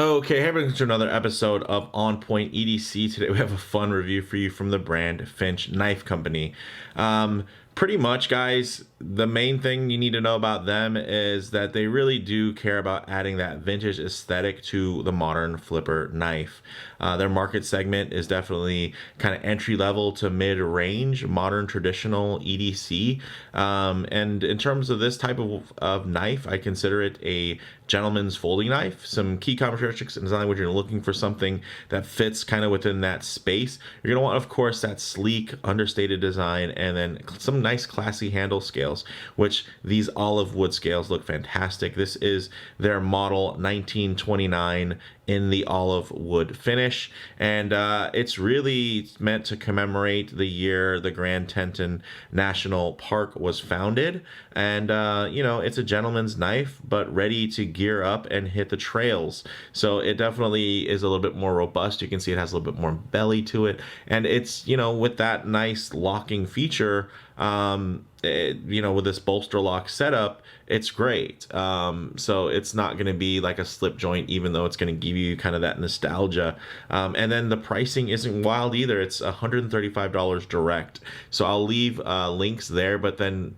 Okay, hey everyone, to another episode of On Point EDC. Today we have a fun review for you from the brand Finch Knife Company. Pretty much, guys, the main thing you need to know about them is that they really do care about adding that vintage aesthetic to the modern flipper knife. Their market segment is definitely kind of entry level to mid range, modern traditional EDC. And in terms of this type of knife, I consider it a gentleman's folding knife. Some key characteristics in design when you're looking for something that fits kind of within that space. You're going to want, of course, that sleek, understated design, and then some nice classy handle scales, which these olive wood scales look fantastic. This is their model 1929 in the olive wood finish, and it's really meant to commemorate the year the Grand Teton National Park was founded. And it's a gentleman's knife but ready to gear up and hit the trails, so it definitely is a little bit more robust. You can see it has a little bit more belly to it, and it's, with that nice locking feature, with this bolster lock setup, it's great. So it's not going to be like a slip joint, even though it's going to give you kind of that nostalgia. And then the pricing isn't wild either. It's $135 direct. So I'll leave links there, but then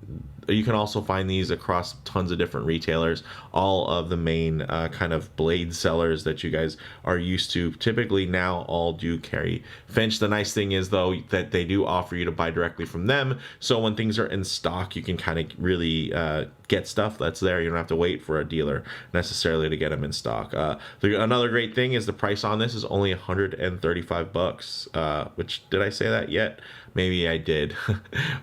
you can also find these across tons of different retailers, all of the main kind of blade sellers that you guys are used to. Typically now all do carry Finch. The nice thing is, though, that they do offer you to buy directly from them. So when things are in stock, you can kind of really get stuff that's there. You don't have to wait for a dealer necessarily to get them in stock. Another great thing is the price on this is only $135, which, did I say that yet? Maybe I did.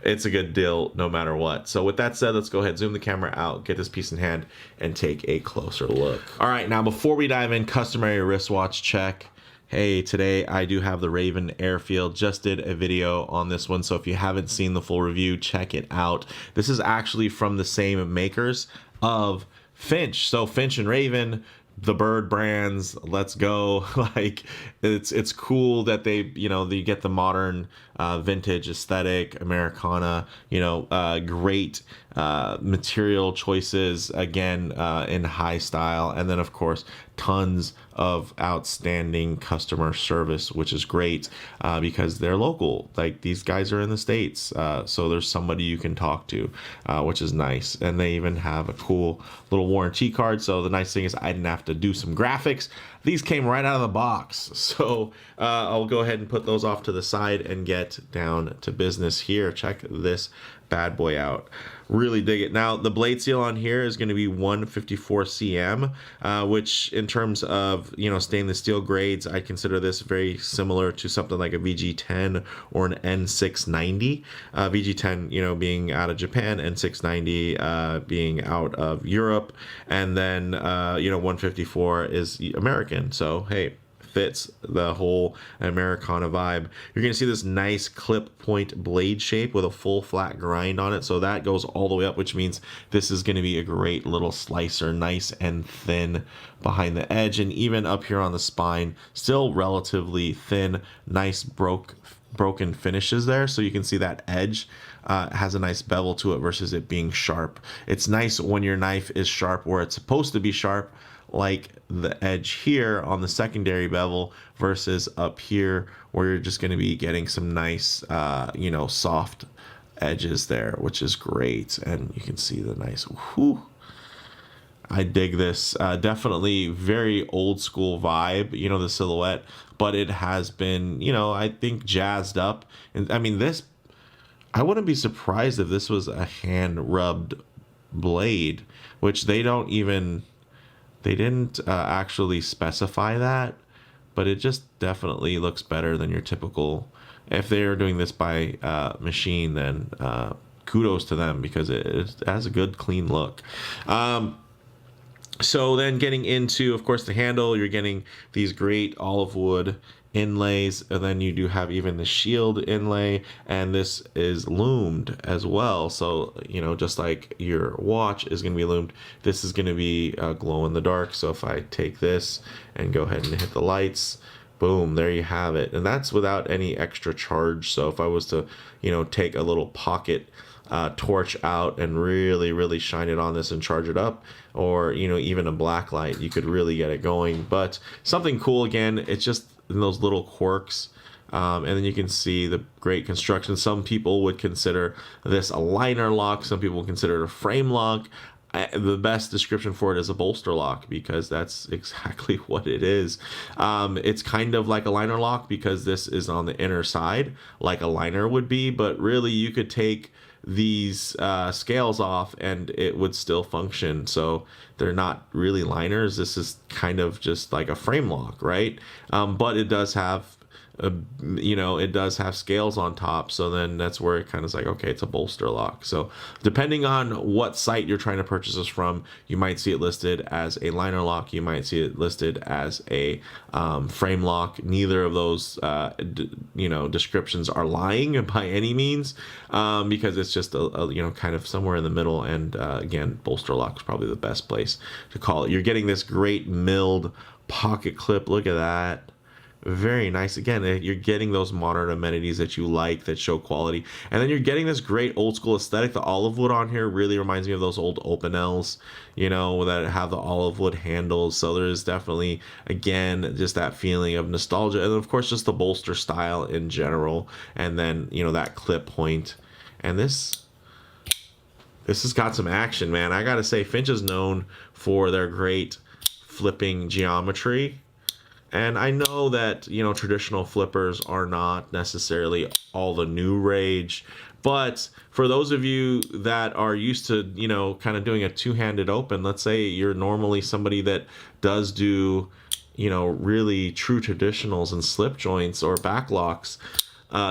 It's a good deal no matter what. So with that said, let's go ahead, zoom the camera out, get this piece in hand, and take a closer look. All right, now before we dive in, customary wristwatch check. Hey, today I do have the Raven Airfield. Just did a video on this one, so if you haven't seen the full review, check it out. This is actually from the same makers of Finch. So Finch and Raven, the bird brands, let's go. Like, it's cool that they get the modern vintage aesthetic, Americana, great material choices, again, in high style, and then of course tons of outstanding customer service, which is great because they're local. Like, these guys are in the States, so there's somebody you can talk to, which is nice. And they even have a cool little warranty card. So the nice thing is I didn't have to do some graphics. These came right out of the box. So I'll go ahead and put those off to the side and get down to business here. Check this bad boy out. Really dig it. Now, the blade seal on here is going to be 154 cm, which in terms of, stainless steel grades, I consider this very similar to something like a VG10 or an N690. VG10, being out of Japan, N690 being out of Europe, and then, 154 is American. So, hey, fits the whole Americana vibe. You're going to see this nice clip point blade shape with a full flat grind on it. So that goes all the way up, which means this is going to be a great little slicer, nice and thin behind the edge. And even up here on the spine, still relatively thin, nice broken finishes there. So you can see that edge has a nice bevel to it versus it being sharp. It's nice when your knife is sharp where it's supposed to be sharp, like the edge here on the secondary bevel, versus up here where you're just going to be getting some nice soft edges there, which is great. And you can see the nice, whew, I dig this. Definitely very old school vibe, the silhouette, but it has been, I think, jazzed up. And I mean, this, I wouldn't be surprised if this was a hand rubbed blade, which they didn't actually specify that, but it just definitely looks better than your typical. If they're doing this by machine, then kudos to them, because it has a good clean look. So then getting into, of course, the handle, you're getting these great olive wood inlays, and then you do have even the shield inlay, and this is loomed as well. So, just like your watch is going to be loomed, this is going to be glow in the dark. So if I take this and go ahead and hit the lights, boom, there you have it. And that's without any extra charge. So if I was to, take a little pocket torch out and really shine it on this and charge it up, or even a black light, you could really get it going. But something cool, again, it's just in those little quirks. And then you can see the great construction. Some people would consider this a liner lock. Some people consider it a frame lock. The best description for it is a bolster lock, because that's exactly what it is. It's kind of like a liner lock because this is on the inner side like a liner would be, but really you could take these scales off and it would still function. So they're not really liners. This is kind of just like a frame lock, right? But it does have it does have scales on top, so then that's where it kind of is like, okay, it's a bolster lock. So depending on what site you're trying to purchase this from, you might see it listed as a liner lock, you might see it listed as a frame lock. Neither of those descriptions are lying by any means, because it's just a kind of somewhere in the middle. And again, bolster lock is probably the best place to call it. You're getting this great milled pocket clip. Look at that. Very nice. Again, you're getting those modern amenities that you like, that show quality, and then you're getting this great old school aesthetic. The olive wood on here really reminds me of those old Opinels, that have the olive wood handles. So there's definitely, again, just that feeling of nostalgia, and of course just the bolster style in general, and then that clip point. And this has got some action, man. I gotta say, Finch is known for their great flipping geometry. And I know that, traditional flippers are not necessarily all the new rage, but for those of you that are used to, kind of doing a two-handed open, let's say you're normally somebody that does do, really true traditionals and slip joints or backlocks,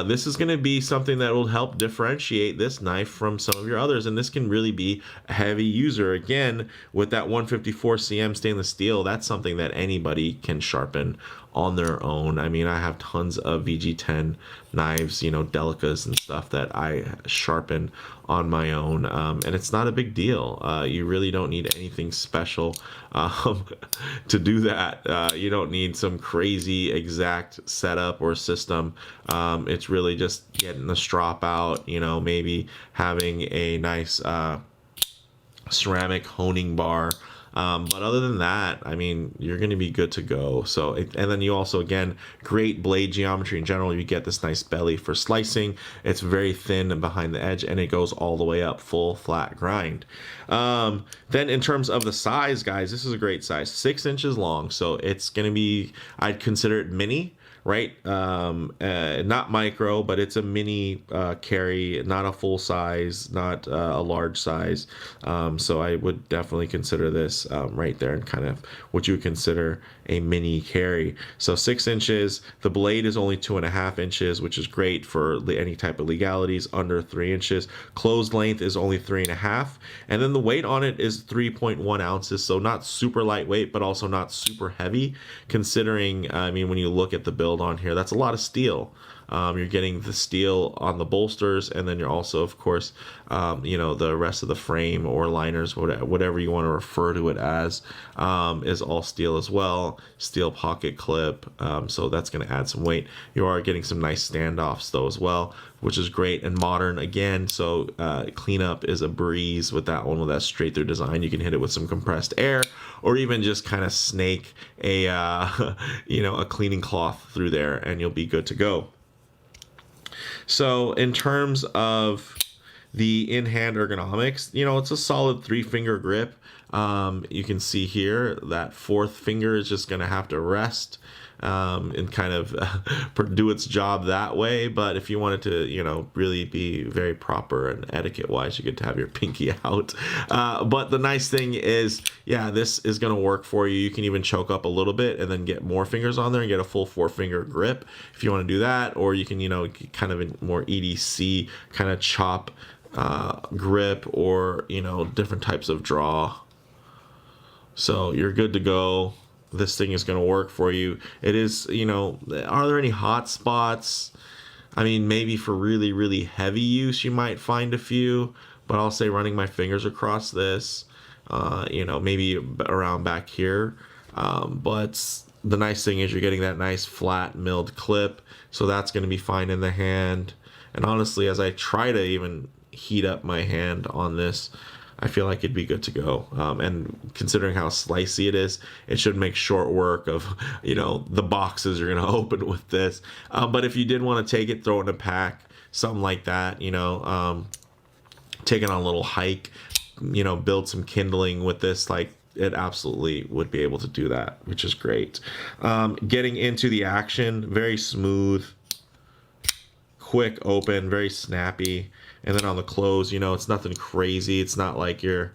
this is going to be something that will help differentiate this knife from some of your others. And this can really be a heavy user. Again, with that 154 cm stainless steel, that's something that anybody can sharpen on their own. I mean, I have tons of VG10 knives, Delicas and stuff that I sharpen on my own, and it's not a big deal. You really don't need anything special to do that. You don't need some crazy exact setup or system. It's really just getting the strop out, maybe having a nice ceramic honing bar. But other than that, I mean, you're going to be good to go. So, and then you also, again, great blade geometry in general. You get this nice belly for slicing. It's very thin and behind the edge, and it goes all the way up, full flat grind. Then in terms of the size, guys, this is a great size, 6 inches long. So it's going to be, I'd consider it mini. Right, not micro, but it's a mini carry, not a full size, not a large size. So I would definitely consider this right there, and kind of what you would consider a mini carry. So 6 inches. The blade is only 2.5 inches, which is great for any type of legalities. Under 3 inches. Closed length is only 3.5, and then the weight on it is 3.1 ounces. So not super lightweight, but also not super heavy. Considering, I mean, when you look at the build on here, that's a lot of steel. You're getting the steel on the bolsters, and then you're also, of course, the rest of the frame or liners, whatever you want to refer to it as, is all steel as well. Steel pocket clip, so that's going to add some weight. You are getting some nice standoffs though as well, which is great and modern again. So cleanup is a breeze with that one, with that straight through design. You can hit it with some compressed air, or even just kind of snake a a cleaning cloth through there, and you'll be good to go. So in terms of the in-hand ergonomics, it's a solid 3-finger grip. You can see here that 4th finger is just going to have to rest and kind of do its job that way. But if you wanted to, really be very proper and etiquette wise, you get to have your pinky out. But the nice thing is, yeah, this is going to work for you. You can even choke up a little bit and then get more fingers on there and get a full 4-finger grip if you want to do that. Or you can, kind of a more EDC kind of chop grip, or, different types of draw. So you're good to go. This thing is going to work for you. It is, are there any hot spots? I mean, maybe for really, really heavy use, you might find a few, but I'll say running my fingers across this, maybe around back here. But the nice thing is you're getting that nice flat milled clip. So that's going to be fine in the hand. And honestly, as I try to even heat up my hand on this, I feel like it'd be good to go. And considering how slicey it is, it should make short work of, you know, the boxes you're going to open with this. But if you did want to take it, throw it in a pack, something like that, you know, take it on a little hike, you know, build some kindling with this, like, it absolutely would be able to do that, which is great. Getting into the action, very smooth, quick open, very snappy. And then on the close, you know, it's nothing crazy. It's not like you're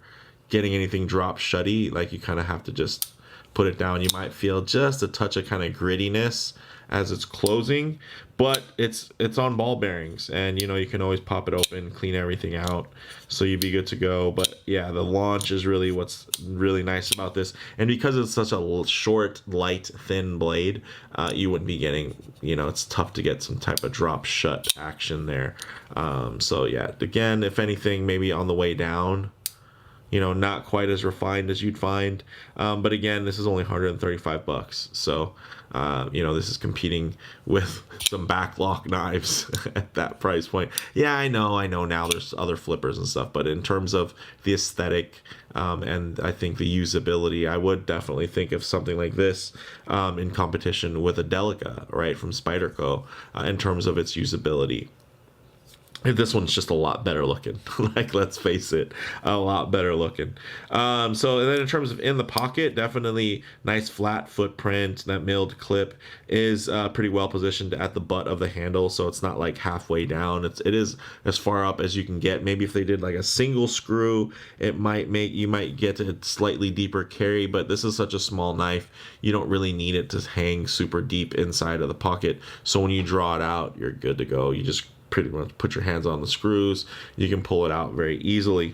getting anything drop shutty. Like, you kind of have to just put it down. You might feel just a touch of kind of grittiness as it's closing, but it's on ball bearings, and you know, you can always pop it open, clean everything out, so you'd be good to go. But yeah, the launch is really what's really nice about this, and because it's such a short, light, thin blade, you wouldn't be getting, you know, it's tough to get some type of drop shut action there. So yeah, again, if anything, maybe on the way down, you know, not quite as refined as you'd find, but again, this is only $135, so you know, this is competing with some backlock knives at that price point. Yeah, I know now there's other flippers and stuff, but in terms of the aesthetic, and I think the usability, I would definitely think of something like this in competition with a Delica, right, from Spyderco, in terms of its usability. This one's just a lot better looking. Like, let's face it, a lot better looking. So and then in terms of in the pocket, definitely nice flat footprint. That milled clip is pretty well positioned at the butt of the handle, so it's not like halfway down. It is as far up as you can get. Maybe if they did like a single screw, it might make, you might get a slightly deeper carry, but this is such a small knife, you don't really need it to hang super deep inside of the pocket. So when you draw it out, you're good to go. You just pretty much put your hands on the screws, you can pull it out very easily.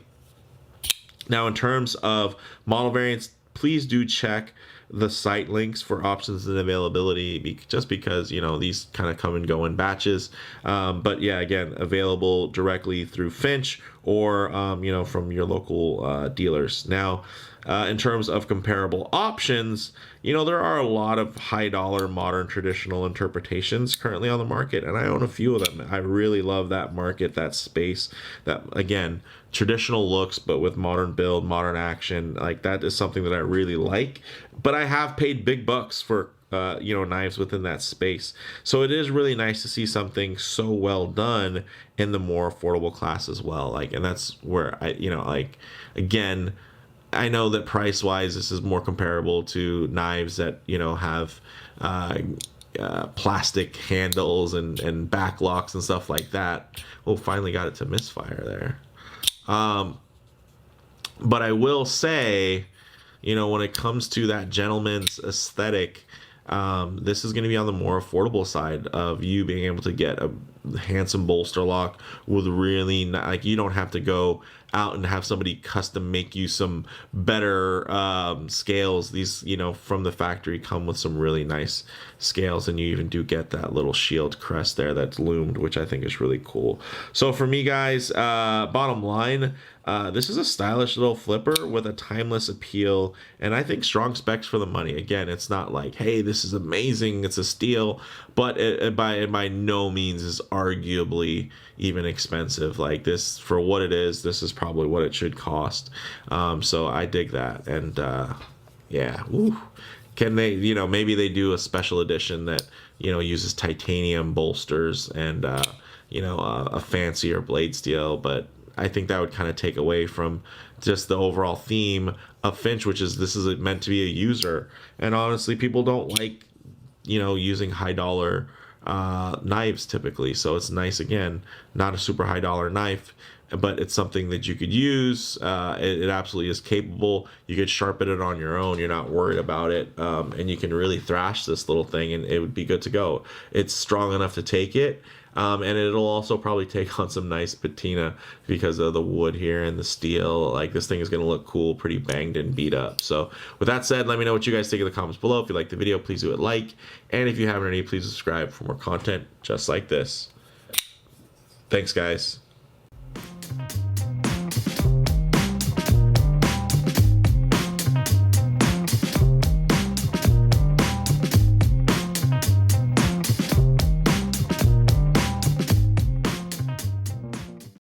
Now, in terms of model variants, please do check the site links for options and availability, just because, you know, these kind of come and go in batches. But yeah, again, available directly through Finch or you know, from your local dealers. Now, in terms of comparable options, you know, there are a lot of high dollar modern traditional interpretations currently on the market, and I own a few of them. I really love that market, that space, that, again, traditional looks but with modern build, modern action. Like, that is something that I really like, but I have paid big bucks for you know, knives within that space. So it is really nice to see something so well done in the more affordable class as well. Like, and that's where I, you know, like, again, I know that price wise, this is more comparable to knives that, you know, have plastic handles and backlocks and stuff like that. Oh, finally got it to misfire there. But I will say, you know, when it comes to that gentleman's aesthetic, this is going to be on the more affordable side of you being able to get a handsome bolster lock with really like, you don't have to go out and have somebody custom make you some better scales. These, you know, from the factory come with some really nice scales, and you even do get that little shield crest there that's loomed, which I think is really cool. So for me, guys, bottom line, this is a stylish little flipper with a timeless appeal, and I think strong specs for the money. Again, it's not like, hey, this is amazing, it's a steal, but it by no means is arguably even expensive. Like, this, for what it is, this is probably what it should cost. So I dig that, and yeah, woo. Can they, you know, maybe they do a special edition that, you know, uses titanium bolsters and you know, a fancier blade steel, but I think that would kind of take away from just the overall theme of Finch, which is, this is meant to be a user. And honestly, people don't like, you know, using high dollar knives typically. So it's nice, again, not a super high dollar knife, but it's something that you could use. It absolutely is capable. You could sharpen it on your own. You're not worried about it. And you can really thrash this little thing and it would be good to go. It's strong enough to take it. And it'll also probably take on some nice patina because of the wood here and the steel. Like, this thing is going to look cool, pretty banged and beat up. So with that said, let me know what you guys think in the comments below. If you like the video, please do it like. And if you haven't already, please subscribe for more content just like this. Thanks, guys.